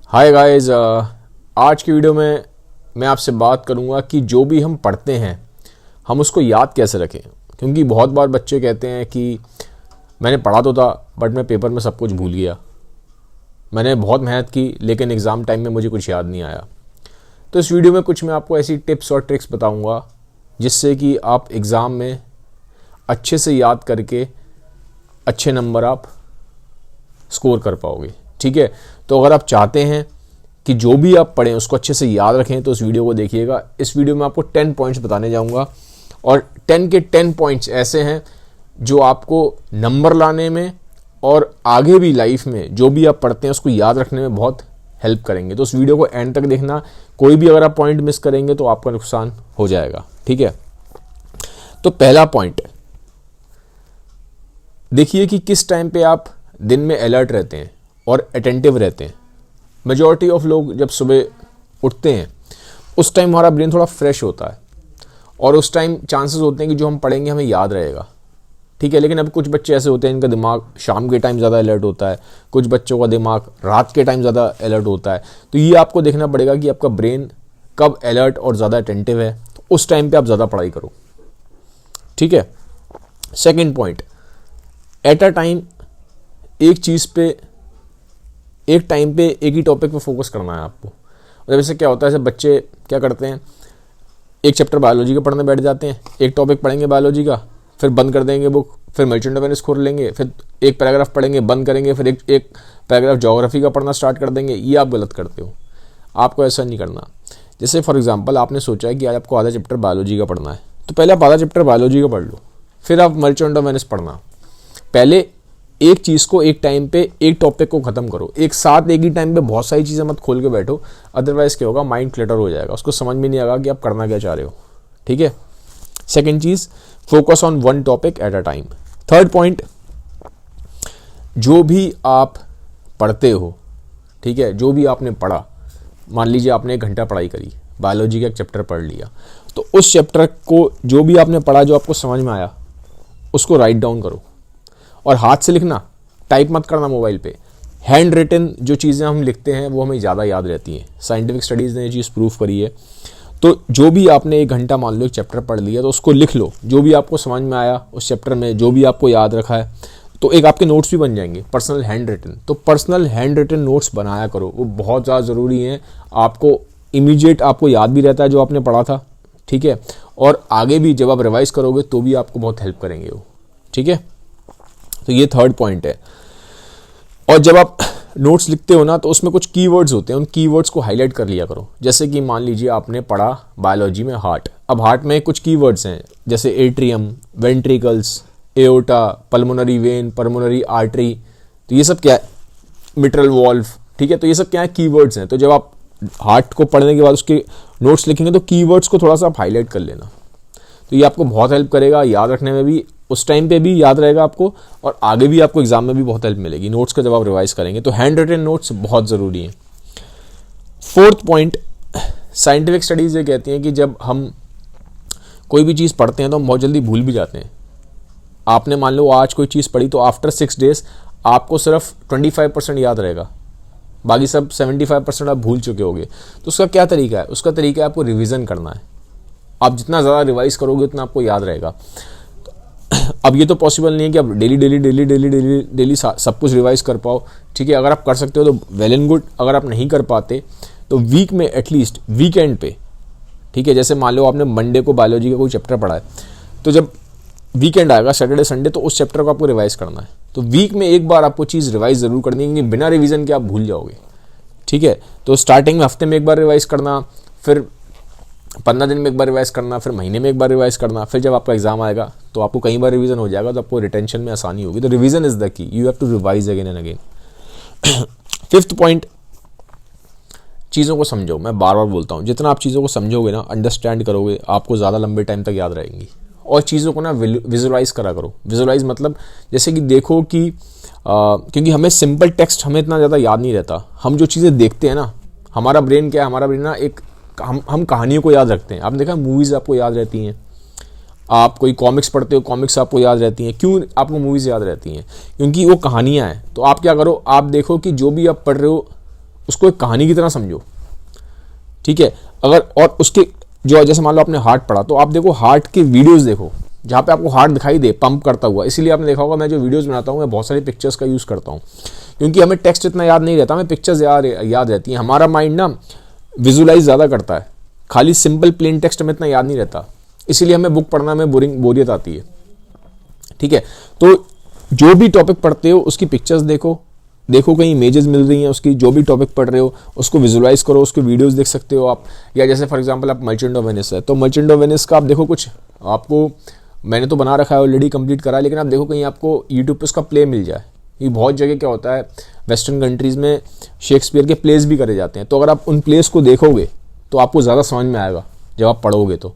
Hi guys, आज की video में मैं आपसे बात करूंगा कि जो भी हम पढ़ते हैं हम उसको याद कैसे रखें। क्योंकि बहुत बार बच्चे कहते हैं कि मैंने पढ़ा तो था बट मैं पेपर में सब कुछ भूल गया, मैंने बहुत मेहनत की लेकिन एग्ज़ाम टाइम में मुझे कुछ याद नहीं आया। तो इस वीडियो में कुछ मैं आपको ऐसी टिप्स और ट्रिक्स बताऊंगा जिससे कि आप एग्ज़ाम में अच्छे से याद करके अच्छे नंबर आप स्कोर कर पाओगे। ठीक है, तो अगर आप चाहते हैं कि जो भी आप पढ़ें उसको अच्छे से याद रखें तो इस वीडियो को देखिएगा। इस वीडियो में आपको 10 पॉइंट्स बताने जाऊंगा और 10 के 10 पॉइंट्स ऐसे हैं जो आपको नंबर लाने में और आगे भी लाइफ में जो भी आप पढ़ते हैं उसको याद रखने में बहुत हेल्प करेंगे। तो उस वीडियो को एंड तक देखना, कोई भी अगर आप पॉइंट मिस करेंगे तो आपका नुकसान हो जाएगा। ठीक है, तो पहला पॉइंट देखिए कि किस टाइम पे आप दिन में अलर्ट रहते हैं और अटेंटिव रहते हैं। मेजॉरिटी ऑफ लोग जब सुबह उठते हैं उस टाइम हमारा ब्रेन थोड़ा फ्रेश होता है और उस टाइम चांसेस होते हैं कि जो हम पढ़ेंगे हमें याद रहेगा। ठीक है, लेकिन अब कुछ बच्चे ऐसे होते हैं इनका दिमाग शाम के टाइम ज़्यादा अलर्ट होता है, कुछ बच्चों का दिमाग रात के टाइम ज़्यादा अलर्ट होता है। तो ये आपको देखना पड़ेगा कि आपका ब्रेन कब अलर्ट और ज़्यादा अटेंटिव है, तो उस टाइम पर आप ज़्यादा पढ़ाई करो। ठीक है, second point, at a time एक चीज़ पे एक टाइम पे एक ही टॉपिक पे फोकस करना है आपको। और जैसे क्या होता है, जैसे बच्चे क्या करते हैं, एक चैप्टर बायोलॉजी का पढ़ने बैठ जाते हैं, एक टॉपिक पढ़ेंगे बायोलॉजी का, फिर बंद कर देंगे बुक, फिर मर्चेंट अवेयरनेस खोल लेंगे, फिर एक पैराग्राफ पढ़ेंगे बंद करेंगे, फिर एक पैराग्राफ ज्योग्राफी का पढ़ना स्टार्ट कर देंगे। ये आप गलत करते हो, आपको ऐसा नहीं करना। जैसे फॉर एग्जाम्पल आपने सोचा है कि आज आपको आधा चैप्टर बायोलॉजी का पढ़ना है, तो पहले आप आधा चैप्टर बायोलॉजी का पढ़ लो, फिर आप मर्चेंट अवेयरनेस पढ़ना। पहले एक चीज़ को एक टाइम पे एक टॉपिक को ख़त्म करो, एक साथ एक ही टाइम पे बहुत सारी चीज़ें मत खोल के बैठो, अदरवाइज़ क्या होगा, माइंड क्लटर हो जाएगा, उसको समझ में नहीं आएगा कि आप करना क्या चाह रहे हो। ठीक है, second cheese, focus on one topic at a time. Third point, जो भी आप पढ़ते हो, ठीक है, जो भी आपने पढ़ा, मान लीजिए आपने 1 घंटा पढ़ाई करी, बायोलॉजी का एक चैप्टर पढ़ लिया, तो उस चैप्टर को जो भी आपने पढ़ा जो आपको समझ में आया उसको राइट डाउन करो। और हाथ से लिखना, टाइप मत करना मोबाइल पे। हैंड रिटन जो चीज़ें हम लिखते हैं वो हमें ज़्यादा याद रहती हैं, साइंटिफिक स्टडीज़ ने ये चीज़ प्रूव करी है। तो जो भी आपने 1 घंटा मान लो एक चैप्टर पढ़ लिया तो उसको लिख लो, जो भी आपको समझ में आया उस चैप्टर में, जो भी आपको याद रखा है, तो एक आपके नोट्स भी बन जाएंगे, पर्सनल हैंड रिटन। तो पर्सनल हैंड रिटन नोट्स बनाया करो, वो बहुत ज़्यादा ज़रूरी है। आपको इमीडिएट आपको याद भी रहता है जो आपने पढ़ा था। ठीक है, और आगे भी जब आप रिवाइज करोगे तो भी आपको बहुत हेल्प करेंगे वो। ठीक है, तो ये थर्ड पॉइंट है। और जब आप नोट्स लिखते हो ना तो उसमें कुछ कीवर्ड्स होते हैं, उन कीवर्ड्स को हाईलाइट कर लिया करो। जैसे कि मान लीजिए आपने पढ़ा बायोलॉजी में हार्ट, अब हार्ट में कुछ कीवर्ड्स हैं जैसे atrium, ventricles, aorta, pulmonary vein, pulmonary artery, तो ये सब क्या है, मिट्रल वॉल्व। ठीक है, तो ये सब क्या है, कीवर्ड्स हैं। तो जब आप हार्ट को पढ़ने के बाद उसके नोट्स लिखेंगे तो कीवर्ड्स को थोड़ा सा आप हाईलाइट कर लेना, तो ये आपको बहुत हेल्प करेगा याद रखने में भी, उस टाइम पे भी याद रहेगा आपको और आगे भी आपको एग्जाम में भी बहुत हेल्प मिलेगी नोट्स का जब आप रिवाइज करेंगे। तो हैंड रिटन नोट्स बहुत ज़रूरी हैं। फोर्थ पॉइंट, साइंटिफिक स्टडीज़ ये कहती हैं कि जब हम कोई भी चीज़ पढ़ते हैं तो हम बहुत जल्दी भूल भी जाते हैं। आपने मान लो आज कोई चीज़ पढ़ी तो आफ्टर 6 डेज आपको सिर्फ 25% याद रहेगा, बाकी सब 75% आप भूल चुके होगे। तो उसका क्या तरीका है, उसका तरीका है आपको रिविज़न करना है। आप जितना ज़्यादा रिवाइज करोगे उतना आपको याद रहेगा। अब ये तो पॉसिबल नहीं है कि आप डेली सब कुछ रिवाइज कर पाओ। ठीक है, अगर आप कर सकते हो तो वेल एंड गुड, अगर आप नहीं कर पाते तो वीक में एटलीस्ट वीकेंड पे, ठीक है, जैसे मान लो आपने मंडे को बायोलॉजी का कोई चैप्टर पढ़ा है, तो जब वीकेंड आएगा सैटरडे संडे तो उस चैप्टर को आपको रिवाइज करना है। तो वीक में एक बार आपको चीज़ रिवाइज ज़रूर करनी है, क्योंकि बिना रिविज़न के आप भूल जाओगे। ठीक है, तो स्टार्टिंग में हफ्ते में एक बार रिवाइज करना, फिर 15 दिन में एक बार रिवाइज करना, फिर महीने में एक बार रिवाइज करना, फिर जब आपका एग्जाम आएगा तो आपको कई बार रिवीजन हो जाएगा, तो आपको रिटेंशन में आसानी होगी। तो revision is the key, you have to revise again and again. Fifth point, चीज़ों को समझो। मैं बार बार बोलता हूँ, जितना आप चीज़ों को समझोगे ना, अंडरस्टैंड करोगे, आपको ज़्यादा लंबे टाइम तक याद रहेंगी। और चीज़ों को ना विजुअलाइज करा करो। विजुअलाइज मतलब जैसे कि देखो कि क्योंकि हमें सिंपल टेक्स्ट हमें इतना ज़्यादा याद नहीं रहता। हम जो चीज़ें देखते हैं ना, हमारा ब्रेन क्या है, हमारा ब्रेन ना एक हम कहानियों को याद रखते हैं। आपने देखा मूवीज़ आपको याद रहती हैं, आप कोई कॉमिक्स पढ़ते हो, कॉमिक्स आपको याद रहती हैं। क्यों आपको मूवीज़ याद रहती हैं? क्योंकि वो कहानियाँ हैं। तो आप क्या करो, आप देखो कि जो भी आप पढ़ रहे हो उसको एक कहानी की तरह समझो, ठीक है। अगर और उसके जो जैसे मान लो आपने हार्ट पढ़ा, तो आप देखो हार्ट के वीडियोस देखो जहाँ पे आपको हार्ट दिखाई दे पंप करता हुआ। इसीलिए आपने देखा होगा मैं जो वीडियोस बनाता हूँ मैं बहुत सारी पिक्चर्स का यूज़ करता हूँ, क्योंकि हमें टेक्स्ट इतना याद नहीं रहता, हमें पिक्चर्स याद रहती हैं। हमारा माइंड ना विजुलाइज ज़्यादा करता है, खाली सिंपल प्लेन टेक्स्ट हमें इतना याद नहीं रहता, इसीलिए हमें बुक पढ़ना में बोरियत आती है, ठीक है। तो जो भी टॉपिक पढ़ते हो उसकी पिक्चर्स देखो कहीं इमेजेस मिल रही हैं उसकी, जो भी टॉपिक पढ़ रहे हो उसको विजुलाइज करो, उसके वीडियोस देख सकते हो आप। या जैसे फॉर एग्जांपल आप मर्चेंट ऑफ वेनिस है, तो मर्चेंट ऑफ वेनिस का आप देखो, कुछ आपको मैंने तो बना रखा है ऑलरेडी, कंप्लीट करा है, लेकिन आप देखो कहीं आपको यूट्यूब पे उसका प्ले मिल जाए। ये बहुत जगह क्या होता है वेस्टर्न कंट्रीज़ में शेक्सपियर के प्लेस भी करे जाते हैं, तो अगर आप उन प्लेस को देखोगे तो आपको ज़्यादा समझ में आएगा जब आप पढ़ोगे तो,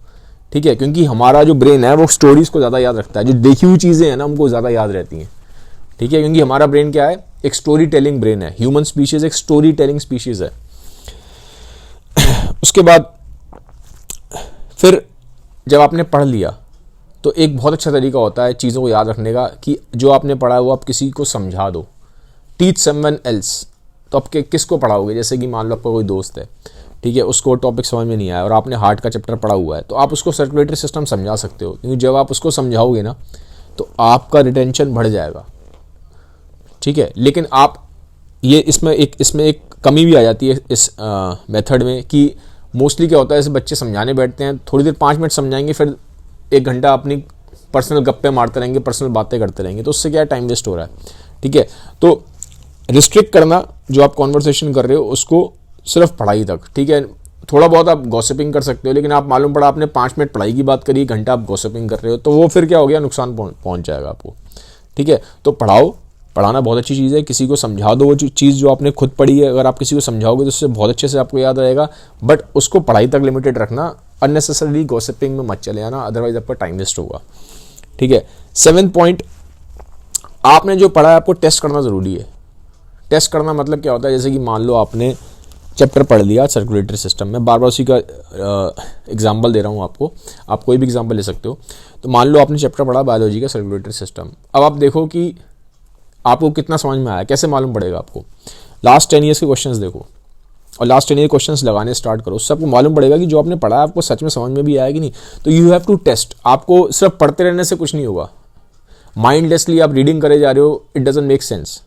ठीक है। क्योंकि हमारा जो ब्रेन है वो स्टोरीज़ को ज़्यादा याद रखता है, जो देखी हुई चीज़ें हैं ना हमको ज़्यादा याद रहती हैं, ठीक है। क्योंकि हमारा ब्रेन क्या है, एक स्टोरी टेलिंग ब्रेन है। ह्यूमन स्पीशीज एक स्टोरी टेलिंग स्पीशीज है। उसके बाद फिर जब आपने पढ़ लिया तो एक बहुत अच्छा तरीका होता है चीज़ों को याद रखने का कि जो आपने पढ़ा है वो आप किसी को समझा दो। टीच समवन एल्स, तो आप किसको पढ़ाओगे? जैसे कि मान लो आपका कोई दोस्त है, ठीक है, उसको टॉपिक समझ में नहीं आया और आपने हार्ट का चैप्टर पढ़ा हुआ है, तो आप उसको सर्कुलेटरी सिस्टम समझा सकते हो, क्योंकि जब आप उसको समझाओगे ना तो आपका रिटेंशन बढ़ जाएगा, ठीक है। लेकिन आप ये इसमें एक कमी भी आ जाती है इस मेथड में कि मोस्टली क्या होता है, ऐसे बच्चे समझाने बैठते हैं, थोड़ी देर 5 मिनट समझाएंगे, फिर 1 घंटा अपनी पर्सनल गप्पे मारते रहेंगे, पर्सनल बातें करते रहेंगे, तो उससे क्या टाइम वेस्ट हो रहा है, ठीक है। तो रिस्ट्रिक्ट करना जो आप कॉन्वर्सेशन कर रहे हो उसको सिर्फ पढ़ाई तक, ठीक है। थोड़ा बहुत आप गॉसिपिंग कर सकते हो, लेकिन आप मालूम पड़ा आपने 5 मिनट पढ़ाई की बात करी, 1 घंटा आप गॉसिपिंग कर रहे हो, तो वो फिर क्या हो गया, नुकसान पहुंच जाएगा आपको, ठीक है। तो पढ़ाना बहुत अच्छी चीज़ है, किसी को समझा दो वो चीज़ जो आपने खुद पढ़ी है, अगर आप किसी को समझाओगे तो उससे बहुत अच्छे से आपको याद रहेगा, बट उसको पढ़ाई तक लिमिटेड रखना, अननेसेसरी गॉसिपिंग में मत चले आना, अदरवाइज आपका टाइम वेस्ट होगा, ठीक है। 7th पॉइंट, आपने जो पढ़ा है आपको टेस्ट करना ज़रूरी है। टेस्ट करना मतलब क्या होता है, जैसे कि मान लो आपने चैप्टर पढ़ लिया सर्कुलेटरी सिस्टम में, बार बार उसी का एग्जाम्पल दे रहा हूँ आपको, आप कोई भी एग्जाम्पल ले सकते हो। तो मान लो आपने चैप्टर पढ़ा बायोलॉजी का सर्कुलेटरी सिस्टम, अब आप देखो कि आपको कितना समझ में आया, कैसे मालूम पड़ेगा आपको? लास्ट 10 ईयर्स के क्वेश्चंस देखो और लास्ट 10 ईयर क्वेश्चंस लगाने स्टार्ट करो, उससे आपको मालूम पड़ेगा कि जो आपने पढ़ा है आपको सच में समझ में भी आया कि नहीं। तो यू हैव टू टेस्ट। आपको सिर्फ पढ़ते रहने से कुछ नहीं होगा, माइंडलेसली आप रीडिंग करे जा रहे हो, इट डजंट मेक सेंस।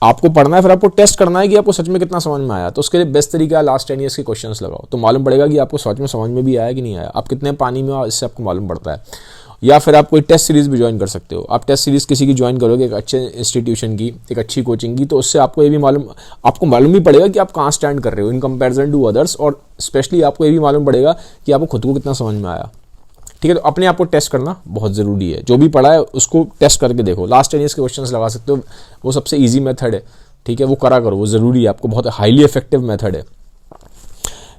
आपको पढ़ना है, फिर आपको टेस्ट करना है कि आपको सच में कितना समझ में आया। तो उसके लिए बेस्ट तरीका है लास्ट 10 ईयर्स के क्वेश्चंस लगाओ, तो मालूम पड़ेगा कि आपको सच में समझ में भी आया कि नहीं आया, आप कितने पानी में हो, इससे आपको मालूम पड़ता है। या फिर आप कोई टेस्ट सीरीज़ भी ज्वाइन कर सकते हो। आप टेस्ट सीरीज़ किसी की ज्वाइन करोगे, एक अच्छे इंस्टीट्यूशन की, एक अच्छी कोचिंग की, तो उससे आपको ये भी मालूम भी पड़ेगा कि आप कहाँ स्टैंड कर रहे हो इन कंपैरिजन टू अदर्स, और स्पेशली आपको ये भी मालूम पड़ेगा कि आपको खुद को कितना समझ में आया, ठीक है। तो अपने आप को टेस्ट करना बहुत ज़रूरी है, जो भी पढ़ा है उसको टेस्ट करके देखो। लास्ट 10 ईयर्स के क्वेश्चन लगा सकते हो, वो सबसे ईजी मेथड है, ठीक है, वो करा करो, वो ज़रूरी है, आपको बहुत हाईली इफेक्टिव मेथड है।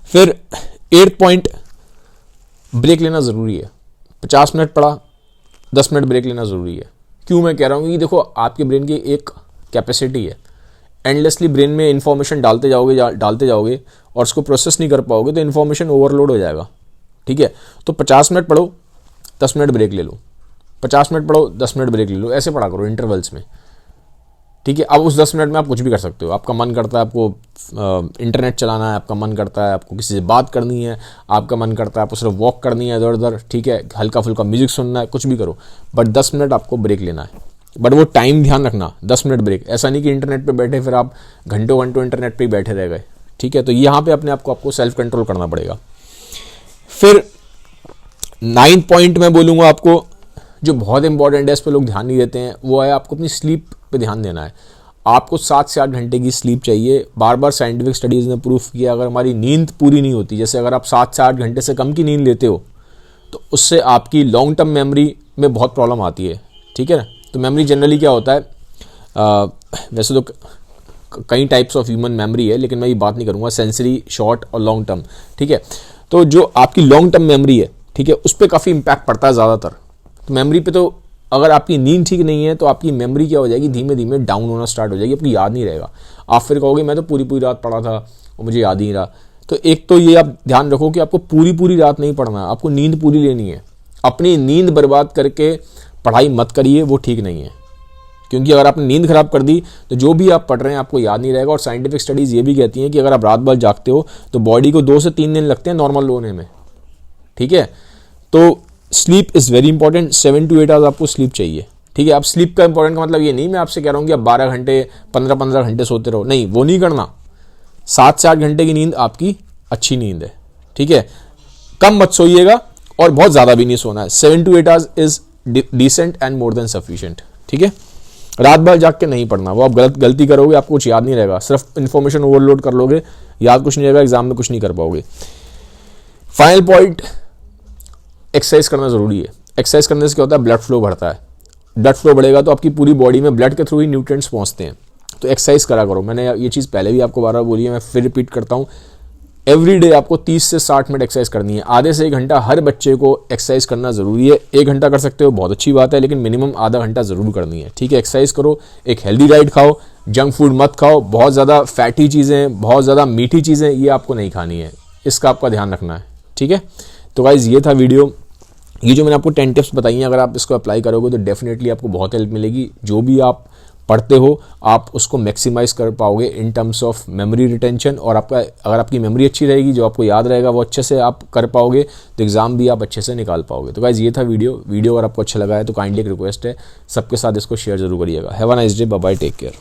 फिर 8th पॉइंट, ब्रेक लेना ज़रूरी है। 50 मिनट पढ़ा, 10 मिनट ब्रेक लेना ज़रूरी है। क्यों मैं कह रहा हूँ कि देखो आपके ब्रेन की एक कैपेसिटी है, एंडलेसली ब्रेन में इन्फॉर्मेशन डालते जाओगे और उसको प्रोसेस नहीं कर पाओगे तो इन्फॉर्मेशन ओवरलोड हो जाएगा, ठीक है। तो 50 मिनट पढ़ो, 10 मिनट ब्रेक ले लो, 50 मिनट पढ़ो, 10 मिनट ब्रेक ले लो, ऐसे पढ़ा करो इंटरवल्स में, ठीक है। अब उस 10 मिनट में आप कुछ भी कर सकते हो। आपका मन करता है आपको इंटरनेट चलाना है, आपका मन करता है आपको किसी से बात करनी है, आपका मन करता है आपको सिर्फ वॉक करनी है इधर उधर, ठीक है, हल्का फुल्का म्यूजिक सुनना है, कुछ भी करो, बट 10 मिनट आपको ब्रेक लेना है। बट वो टाइम ध्यान रखना, 10 मिनट ब्रेक, ऐसा नहीं कि इंटरनेट पे बैठे फिर आप घंटों इंटरनेट पे ही बैठे रह गए, ठीक है। तो यहाँ पे अपने आपको सेल्फ कंट्रोल करना पड़ेगा। फिर 9th पॉइंट मैं बोलूँगा आपको, जो बहुत इंपॉर्टेंट है, इस पर लोग ध्यान नहीं देते हैं, वो है आपको अपनी स्लीप पे ध्यान देना है। आपको 7 से 8 घंटे की स्लीप चाहिए। बार बार साइंटिफिक स्टडीज़ ने प्रूफ किया, अगर हमारी नींद पूरी नहीं होती, जैसे अगर आप 7 से 8 घंटे से कम की नींद लेते हो तो उससे आपकी लॉन्ग टर्म मेमोरी में बहुत प्रॉब्लम आती है, ठीक है ना। तो मेमोरी जनरली क्या होता है, वैसे तो कई टाइप्स ऑफ ह्यूमन मेमोरी है, लेकिन मैं ये बात नहीं करूँगा, सेंसरी, शॉर्ट और लॉन्ग टर्म, ठीक है। तो जो आपकी लॉन्ग टर्म मेमोरी है, ठीक है, उस पर काफ़ी इम्पैक्ट पड़ता है ज़्यादातर। तो मेमोरी पे तो अगर आपकी नींद ठीक नहीं है तो आपकी मेमोरी क्या हो जाएगी, धीमे धीमे डाउन होना स्टार्ट हो जाएगी, आपको याद नहीं रहेगा। आप फिर कहोगे मैं तो पूरी रात पढ़ा था और मुझे याद ही नहीं रहा। तो एक तो ये आप ध्यान रखो कि आपको पूरी रात नहीं पढ़ना, आपको नींद पूरी लेनी है। अपनी नींद बर्बाद करके पढ़ाई मत करिए, वो ठीक नहीं है, क्योंकि अगर आपने नींद खराब कर दी तो जो भी आप पढ़ रहे हैं आपको याद नहीं रहेगा। और साइंटिफिक स्टडीज़ ये भी कहती हैं कि अगर आप रात भर जागते हो तो बॉडी को 2 से 3 दिन लगते हैं नॉर्मल होने में, ठीक है। तो sleep is very important, 7 to 8 hours आपको स्लीप चाहिए, ठीक है। आप स्लीप का इंपॉर्टेंट का मतलब ये नहीं मैं आपसे कह रहा हूँ कि आप 12 घंटे 15-15 घंटे सोते रहो, नहीं, वो नहीं करना। 7 से 8 घंटे की नींद आपकी अच्छी नींद है, ठीक है। कम मत सोइएगा और बहुत ज़्यादा भी नहीं सोना है। 7 to 8 hours is decent and more than sufficient, ठीक है। रात भर जाग के नहीं पढ़ना, वो आप गलती करोगे, आपको कुछ याद नहीं रहेगा, सिर्फ इन्फॉर्मेशन ओवरलोड कर लोगे, याद कुछ नहीं रहेगा, एग्जाम में कुछ नहीं कर पाओगे। फाइनल पॉइंट, एक्सरसाइज करना ज़रूरी है। एक्सरसाइज करने से क्या होता है, ब्लड फ्लो बढ़ता है। ब्लड फ्लो बढ़ेगा तो आपकी पूरी बॉडी में ब्लड के थ्रू ही न्यूट्रिएंट्स पहुंचते हैं। तो एक्सरसाइज करा करो, मैंने ये चीज़ पहले भी आपको बार बार बोली है, मैं फिर रिपीट करता हूँ। एवरी डे आपको 30 से 60 मिनट एक्सरसाइज करनी है। आधे से 1 घंटा हर बच्चे को एक्सरसाइज करना ज़रूरी है। 1 घंटा कर सकते हो बहुत अच्छी बात है, लेकिन मिनिमम आधा घंटा ज़रूर करनी है, ठीक है। एक्सरसाइज करो, एक हेल्दी डाइट खाओ, जंक फूड मत खाओ, बहुत ज़्यादा फैटी चीज़ें, बहुत ज़्यादा मीठी चीज़ें ये आपको नहीं खानी है, इसका आपका ध्यान रखना है, ठीक है। तो गाइज़ ये था वीडियो। ये जो मैंने आपको 10 टिप्स बताई हैं, अगर आप इसको अप्लाई करोगे तो डेफिनेटली आपको बहुत हेल्प मिलेगी। जो भी आप पढ़ते हो आप उसको मैक्सिमाइज कर पाओगे in terms of memory retention, और आपका अगर आपकी मेमोरी अच्छी रहेगी, जो आपको याद रहेगा वो अच्छे से आप कर पाओगे, तो एग्जाम भी आप अच्छे से निकाल पाओगे। तो गाइज ये था वीडियो अगर आपको अच्छा लगा है तो काइंडली एक रिक्वेस्ट है, सबके साथ इसको शेयर जरूर करिएगा। Have a nice day, bye bye, take care.